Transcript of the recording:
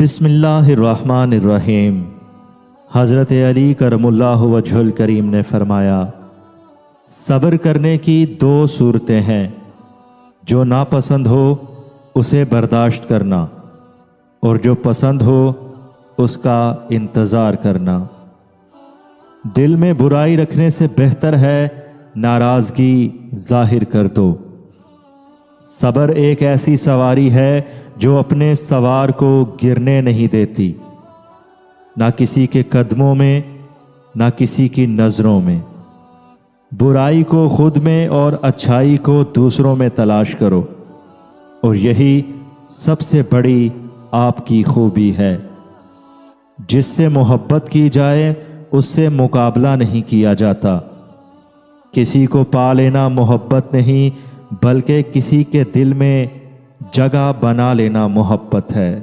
بسم اللہ الرحمن الرحیم۔ حضرت علی کرم اللہ وجہ الکریم نے فرمایا، صبر کرنے کی دو صورتیں ہیں، جو ناپسند ہو اسے برداشت کرنا اور جو پسند ہو اس کا انتظار کرنا۔ دل میں برائی رکھنے سے بہتر ہے ناراضگی ظاہر کر دو۔ صبر ایک ایسی سواری ہے جو اپنے سوار کو گرنے نہیں دیتی، نہ کسی کے قدموں میں نہ کسی کی نظروں میں۔ برائی کو خود میں اور اچھائی کو دوسروں میں تلاش کرو، اور یہی سب سے بڑی آپ کی خوبی ہے۔ جس سے محبت کی جائے اس سے مقابلہ نہیں کیا جاتا۔ کسی کو پا لینا محبت نہیں، بلکہ کسی کے دل میں جگہ بنا لینا محبت ہے۔